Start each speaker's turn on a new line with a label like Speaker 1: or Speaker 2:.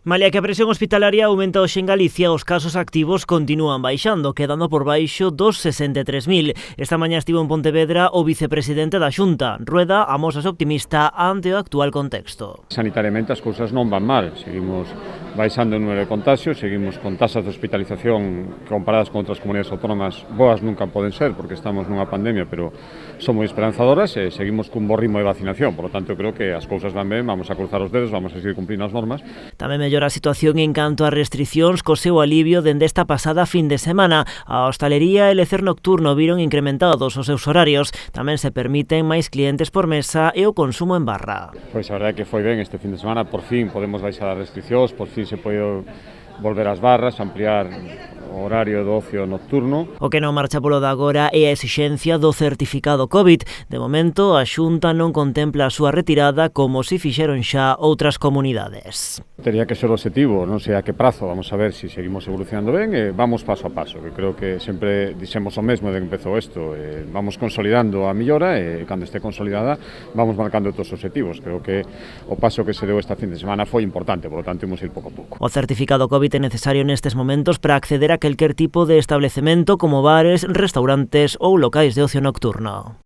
Speaker 1: Malia que a presión hospitalaria aumenta hoxe en Galicia, os casos activos continúan baixando, quedando por baixo dos 63.000. Esta mañá estivo en Pontevedra o vicepresidente da Xunta. Rueda amósase optimista ante o actual contexto.
Speaker 2: Sanitariamente as cousas non van mal, seguimos baixando o número de contagios, seguimos con tasas de hospitalización comparadas con outras comunidades autónomas boas nunca poden ser, porque estamos nunha pandemia, pero son moi esperanzadoras e seguimos cun bo ritmo de vacinación, por lo tanto eu creo que as cousas van ben, vamos a cruzar os dedos, vamos a seguir cumprindo as normas.
Speaker 1: Tamén mellora a situación en canto a restricións co seu alivio dende esta pasada fin de semana. A hostalería e lecer nocturno viron incrementados os seus horarios, tamén se permiten máis clientes por mesa e o consumo en barra.
Speaker 2: Pois a verdade é que foi ben este fin de semana, por fin podemos baixar as restricións, por fin se pode volver ás barras, ampliar o horario do ocio nocturno.
Speaker 1: O que non marcha polo de agora é a exixencia do certificado COVID. De momento, a Xunta non contempla a súa retirada como si fixeron xa outras comunidades.
Speaker 2: Tería que ser o objetivo, non sei a que prazo, vamos a ver se seguimos evolucionando ben e vamos paso a paso, que creo que sempre dixemos o mesmo de que empezou isto, vamos consolidando a mellora e cando este consolidada vamos marcando outros objetivos. Creo que o paso que se deu esta fin de semana foi importante, por lo tanto, imos ir pouco a pouco.
Speaker 1: O certificado COVID é necesario nestes momentos para acceder a calquer tipo de establecemento como bares, restaurantes ou locais de ocio nocturno.